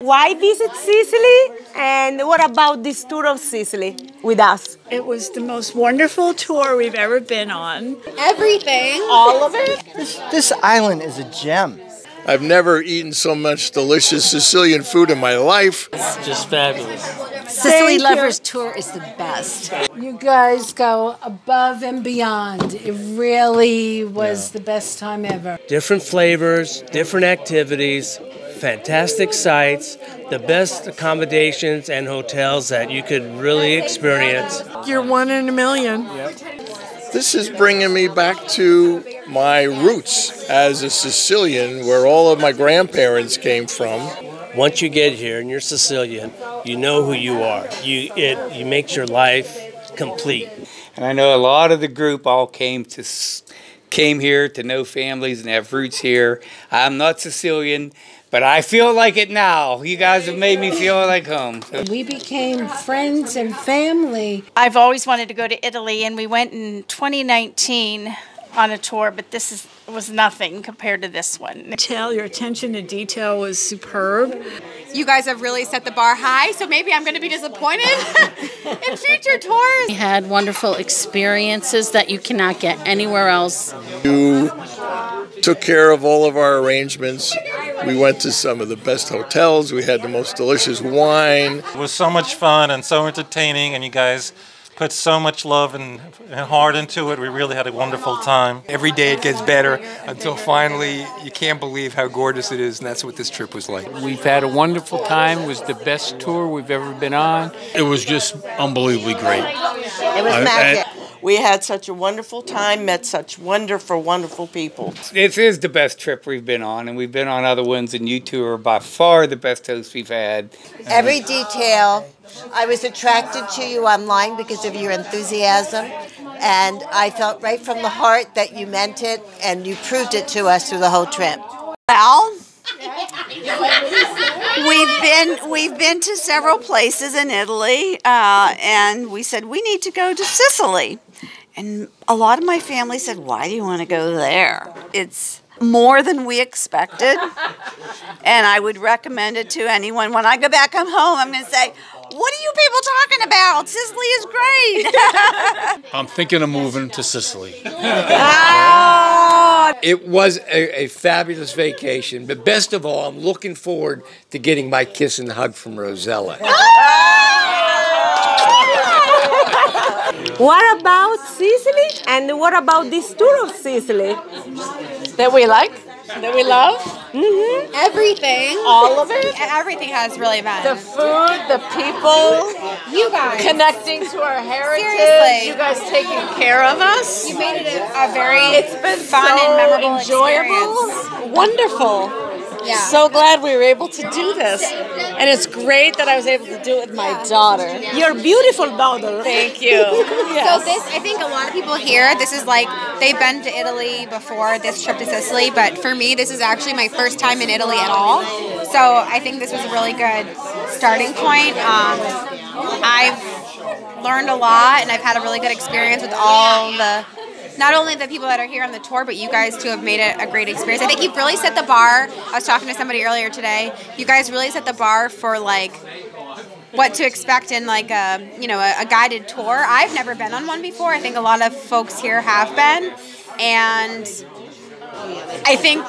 Why visit Sicily? And what about this tour of Sicily with us? It was the most wonderful tour we've ever been on. Everything. All of it? This island is a gem. I've never eaten so much delicious Sicilian food in my life. It's just fabulous. Sicily Lovers Tour is the best. You guys go above and beyond. It really was the best time ever. Different flavors, different activities, fantastic sights, the best accommodations and hotels that you could really experience. You're one in a million. This is bringing me back to my roots as a Sicilian, where all of my grandparents came from. Once you get here and you're Sicilian, you know who you are. It makes your life complete. And I know a lot of the group all came here to know families and have roots here. I'm not Sicilian, but I feel like it now. You guys have made me feel like home. We became friends and family. I've always wanted to go to Italy, and we went in 2019 on a tour, but this was nothing compared to this one. Your attention to detail was superb. You guys have really set the bar high, so maybe I'm going to be disappointed in future tours. We had wonderful experiences that you cannot get anywhere else. You took care of all of our arrangements. We went to some of the best hotels. We had the most delicious wine. It was so much fun and so entertaining, and you guys put so much love and heart into it. We really had a wonderful time. Every day it gets better until finally you can't believe how gorgeous it is, and that's what this trip was like. We've had a wonderful time. It was the best tour we've ever been on. It was just unbelievably great. It was magic. We had such a wonderful time, met such wonderful, wonderful people. This is the best trip we've been on, and we've been on other ones, and you two are by far the best hosts we've had. Every detail. I was attracted to you online because of your enthusiasm, and I felt right from the heart that you meant it, and you proved it to us through the whole trip. Well, we've been to several places in Italy, and we said we need to go to Sicily. And a lot of my family said, "Why do you want to go there? It's more than we expected." And I would recommend it to anyone. When I go back home, I'm going to say, "What are you people talking about? Sicily is great." I'm thinking of moving to Sicily. It was a fabulous vacation, but best of all, I'm looking forward to getting my kiss and hug from Rosella. What about Sicily? And what about this tour of Sicily? That we like? That we love? Mm-hmm. Everything. All of it? Everything has really been. The food, the people. You guys. Connecting to our heritage. Seriously. You guys taking care of us. You made it a very fun and memorable enjoyable. experience. Wonderful. Yeah. So glad we were able to do this. And it's great that I was able to do it with my daughter. Your beautiful daughter. Thank you. Yes. So I think a lot of people here, this is like, they've been to Italy before this trip to Sicily, but for me, this is actually my first time in Italy at all. So I think this was a really good starting point. I've learned a lot, and I've had a really good experience with not only the people that are here on the tour, but you guys too have made it a great experience. I think you've really set the bar. I was talking to somebody earlier today. You guys really set the bar for like what to expect in like a guided tour. I've never been on one before. I think a lot of folks here have been, and I think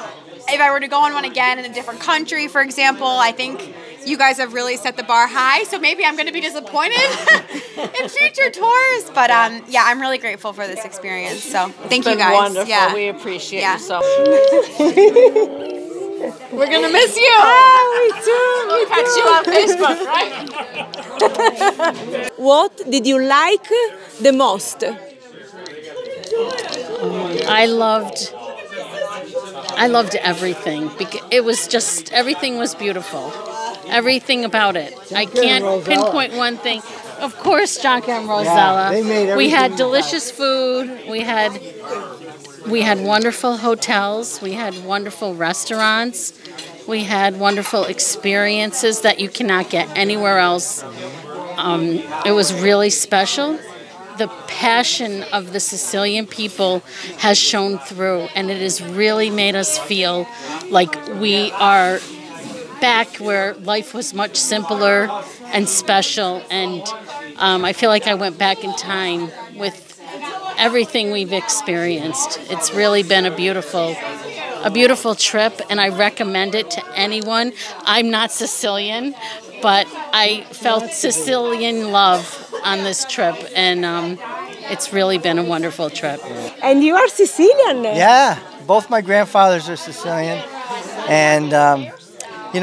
if I were to go on one again in a different country, for example, I think you guys have really set the bar high, so maybe I'm going to be disappointed in future tours. But yeah, I'm really grateful for this experience. So thank you guys. Wonderful. Yeah. We appreciate you so much. We're going to miss you. We do. We'll catch you on Facebook, right? What did you like the most? I loved everything. It was just, everything was beautiful. Everything about it. I can't pinpoint one thing. Of course, Jonker and Rosella. Yeah, they made we had everything delicious food. We had wonderful hotels. We had wonderful restaurants. We had wonderful experiences that you cannot get anywhere else. It was really special. The passion of the Sicilian people has shown through, and it has really made us feel like we are back where life was much simpler and special, and I feel like I went back in time with everything we've experienced. It's really been a beautiful trip, and I recommend it to anyone. I'm not Sicilian, but I felt Sicilian love on this trip, and it's really been a wonderful trip. And you are Sicilian? Yeah, both my grandfathers are Sicilian, and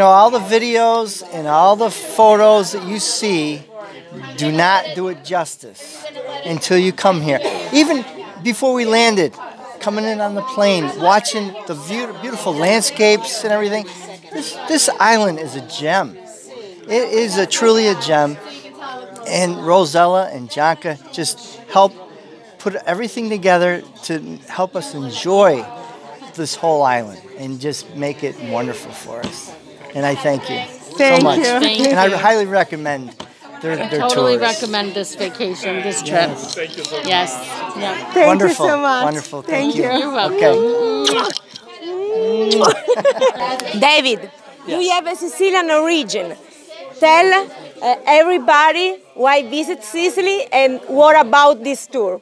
all the videos and all the photos that you see do not do it justice until you come here. Even before we landed, coming in on the plane, watching the beautiful landscapes and everything, this island is a gem. It is truly a gem. And Rosella and Janka just help put everything together to help us enjoy this whole island and just make it wonderful for us. And I thank you so much. And I highly recommend their totally tours. recommend this vacation, this trip. Yes. Thank you so much. Yes. Yeah. Thank you so much. Wonderful. Thank you. You're welcome. Okay. David, you have a Sicilian origin. Tell everybody why visit Sicily and what about this tour.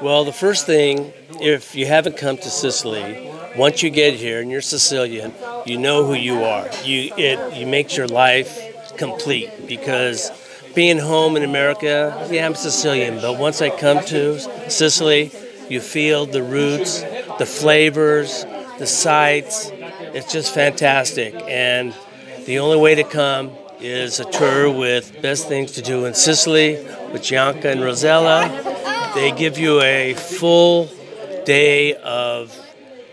Well, the first thing, if you haven't come to Sicily, once you get here and you're Sicilian, you know who you are. It makes your life complete, because being home in America, yeah, I'm Sicilian, but once I come to Sicily, you feel the roots, the flavors, the sights. It's just fantastic. And the only way to come is a tour with best things to do in Sicily with Janka and Rosella. They give you a full day of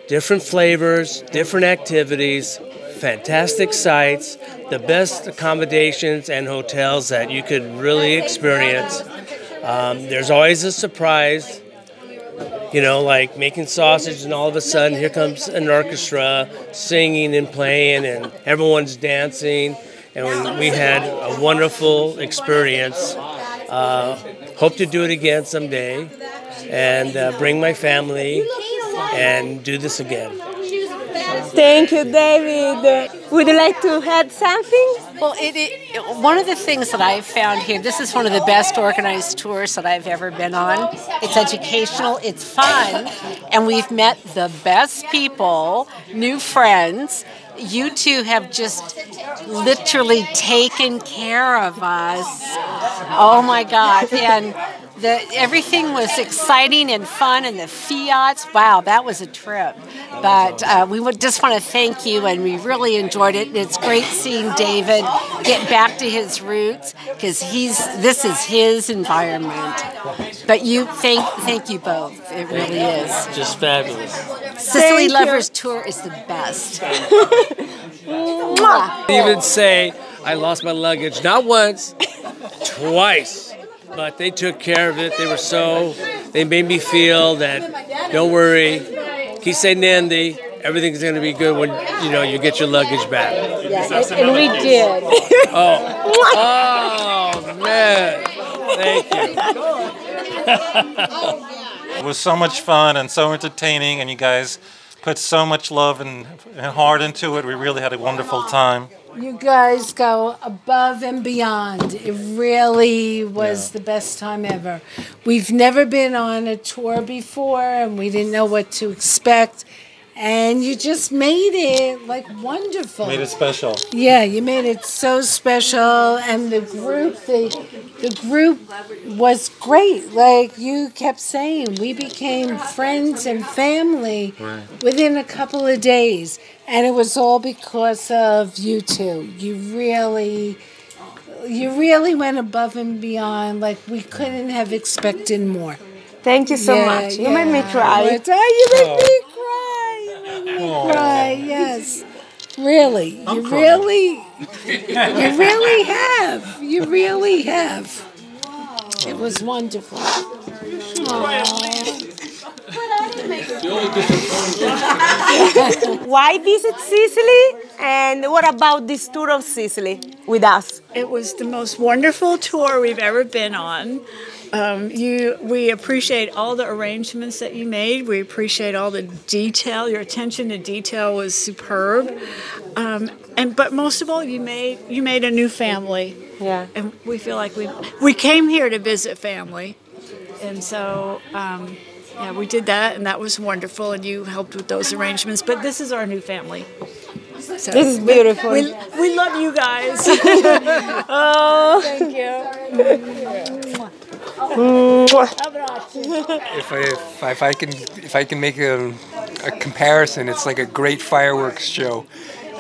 different flavors, different activities, fantastic sights, the best accommodations and hotels that you could really experience. There's always a surprise, like making sausage, and all of a sudden here comes an orchestra singing and playing, and everyone's dancing. And we had a wonderful experience. Hope to do it again someday, and bring my family and do this again. Thank you, David. Would you like to add something? Well, one of the things that I've found here, this is one of the best organized tours that I've ever been on. It's educational, it's fun, and we've met the best people, new friends. You two have just literally taken care of us. Oh my God. And everything was exciting and fun, and the Fiats, wow, that was a trip. But we would just want to thank you, and we really enjoyed it. And it's great seeing David get back to his roots, because this is his environment. But thank you both. It really is. Just fabulous. Sicily Lovers Tour is the best. Even say I lost my luggage not once, twice. But they took care of it. They made me feel that, don't worry, Kise Nandi, everything's going to be good when, you get your luggage back. Yes, and we did. Oh, man. Thank you. It was so much fun and so entertaining, and you guys put so much love and heart into it. We really had a wonderful time. You guys go above and beyond. It really was the best time ever. We've never been on a tour before, and we didn't know what to expect. And you just made it wonderful. Made it special. Yeah, you made it so special, and the group was great. Like you kept saying, we became friends and family within a couple of days, and it was all because of you two. You really went above and beyond. Like we couldn't have expected more. Thank you so much. You made me cry. You made me cry. Cry, yes. Really. You really have. You really have. It was wonderful. Why visit Sicily? And what about this tour of Sicily with us? It was the most wonderful tour we've ever been on. We appreciate all the arrangements that you made. We appreciate all the detail. Your attention to detail was superb. but most of all, you made a new family. Yeah. And we feel like we came here to visit family, and so yeah, we did that, and that was wonderful. And you helped with those arrangements. But this is our new family. So This is beautiful. We love you guys. Oh, thank you. If I can make a comparison, it's like a great fireworks show.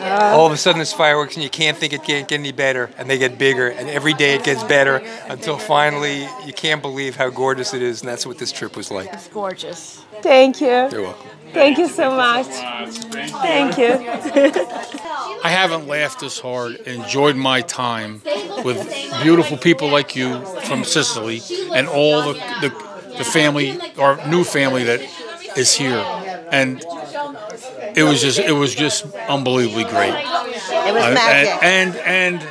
All of a sudden there's fireworks and you can't think it can't get any better, and they get bigger, and every day it gets better until finally you can't believe how gorgeous it is, and that's what this trip was like. It's gorgeous. thank you. You're welcome. Thank you so much. Thank you. I haven't laughed this hard, enjoyed my time with beautiful people like you from Sicily and all the family, our new family that is here. And it was just unbelievably great. It was magic. And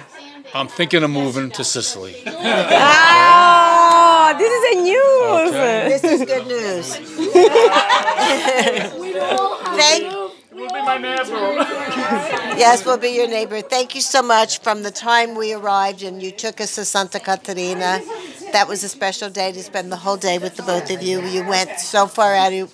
I'm thinking of moving to Sicily. Oh, this is a news. Okay. This is good news. Yes, we'll be your neighbor. Thank you so much. From the time we arrived and you took us to Santa Caterina, that was a special day to spend the whole day with the both of you. You went so far out of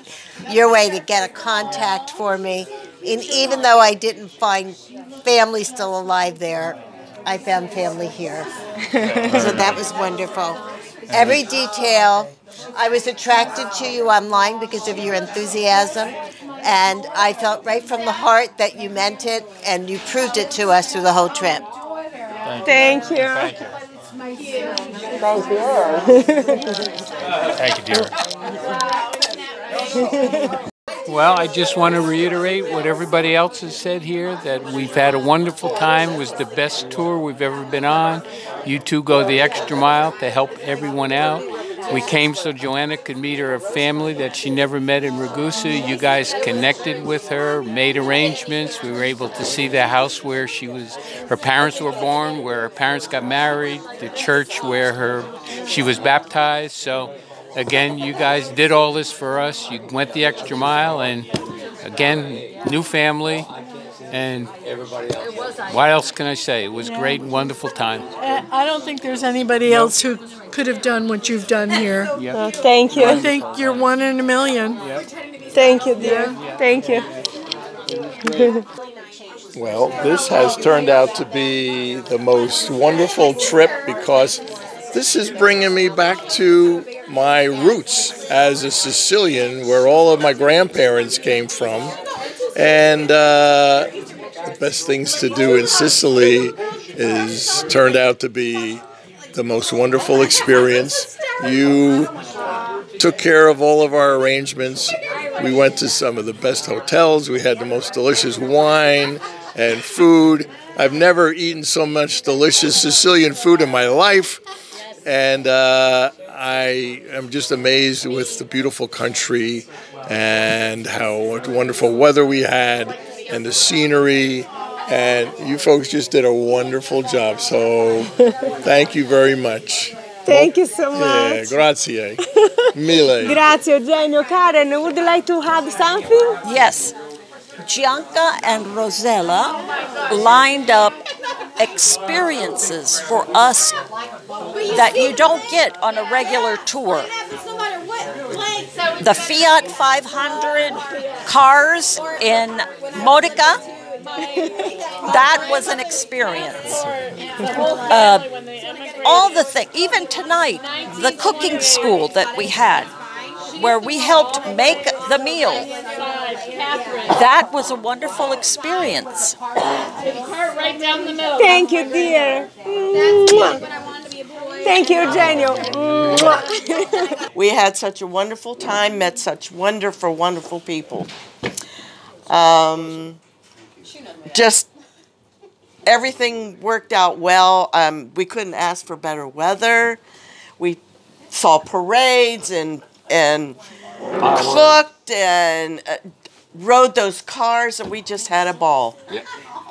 your way to get a contact for me. And even though I didn't find family still alive there, I found family here. So that was wonderful. Every detail. I was attracted to you online because of your enthusiasm, and I felt right from the heart that you meant it, and you proved it to us through the whole trip. Thank you. Thank you. Thank you. Thank you, dear. Well, I just want to reiterate what everybody else has said here, that we've had a wonderful time. It was the best tour we've ever been on. You two go the extra mile to help everyone out. We came so Joanna could meet her family that she never met in Ragusa. You guys connected with her, made arrangements. We were able to see the house where her parents were born, where her parents got married, the church where she was baptized. So again, you guys did all this for us. You went the extra mile, and again, new family. And what else can I say? It was great and wonderful time. I don't think there's anybody else who could have done what you've done here. Oh, thank you. I think you're one in a million. Thank you, dear. Thank you. Well, this has turned out to be the most wonderful trip because this is bringing me back to my roots as a Sicilian, where all of my grandparents came from. And the best things to do in Sicily is turned out to be the most wonderful experience. You took care of all of our arrangements. We went to some of the best hotels. We had the most delicious wine and food. I've never eaten so much delicious Sicilian food in my life. And I am just amazed with the beautiful country and how wonderful weather we had and the scenery. And you folks just did a wonderful job. So thank you very much. Thank you so much. Yeah, grazie. Mille. Grazie, Eugenio. Karen, would you like to have something? Yes. Gianca and Rosella lined up experiences for us that you don't get on a regular tour. The Fiat 500 cars in Modica, that was an experience. All the things, even tonight, the cooking school that we had, where we helped make the meal. That was a wonderful experience. Thank you, dear. Thank you, Eugenio. We had such a wonderful time, met such wonderful, wonderful people. Just everything worked out well. We couldn't ask for better weather. We saw parades and cooked and rode those cars, and we just had a ball. Yeah.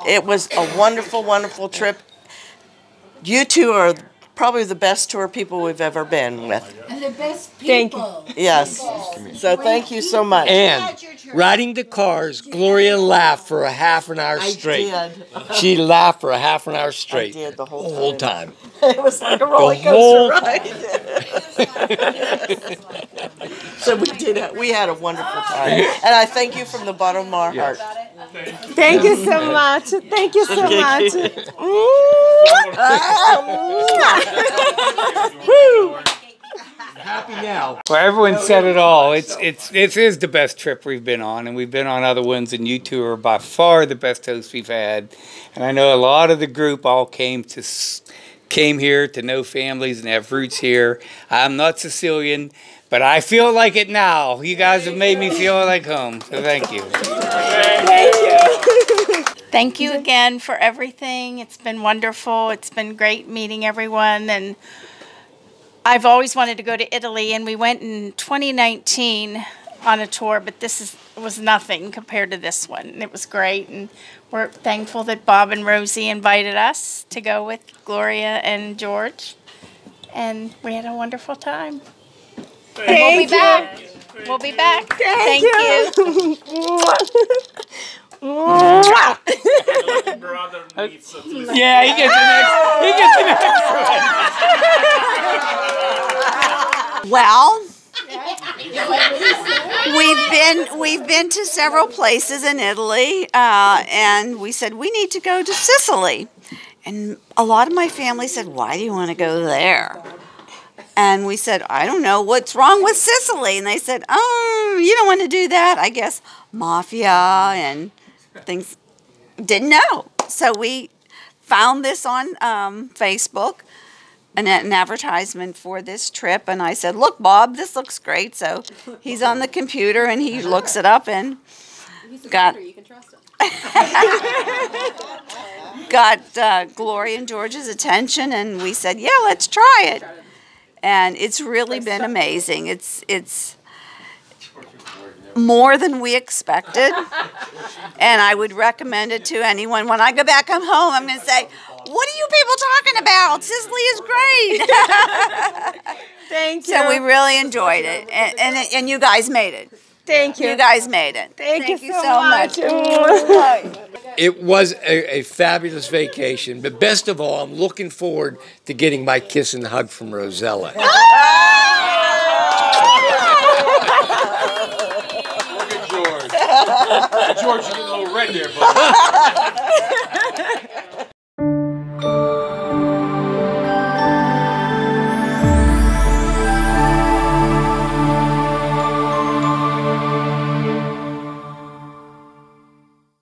It was a wonderful, wonderful trip. You two are probably the best tour people we've ever been with. And the best people. Thank you. Yes. So thank you so much. And riding the cars, Gloria laughed for a half an hour straight. did. She laughed for a half an hour straight. I did the whole time. time. It was like a roller whole coaster ride. So we had a wonderful time. And I thank you from the bottom of my heart. Thank you so much. Thank you so much. Happy now. Well, everyone said it all. This is the best trip we've been on, and we've been on other ones, and you two are by far the best hosts we've had. And I know a lot of the group all came here to know families and have roots here. I'm not Sicilian, but I feel like it now. You guys have made me feel like home, so thank you. Thank you. Thank you again for everything. It's been wonderful. It's been great meeting everyone, and I've always wanted to go to Italy, and we went in 2019 on a tour, but was nothing compared to this one. It was great, and we're thankful that Bob and Rosie invited us to go with Gloria and George, and we had a wonderful time. We'll be back. We'll be back. Thank you. Yeah, he gets an extra one. Well, we've been to several places in Italy, and we said we need to go to Sicily. And a lot of my family said, "Why do you want to go there?" And we said, "I don't know, what's wrong with Sicily?" And they said, "Oh, you don't want to do that. I guess mafia and things." Didn't know. So we found this on Facebook, an advertisement for this trip, and I said, "Look, Bob, this looks great." So he's on the computer and he looks it up and got Gloria and George's attention, and we said, "Yeah, let's try it." And it's really been amazing. It's more than we expected, and I would recommend it to anyone. When I go back home, I'm going to say, "What are you people talking about? Sicily is great." Thank you. So we really enjoyed it, and you guys made it. Thank you. You guys made it. Thank you so much. It was a fabulous vacation, but best of all, I'm looking forward to getting my kiss and hug from Rosella. George, you're getting a little red there, buddy.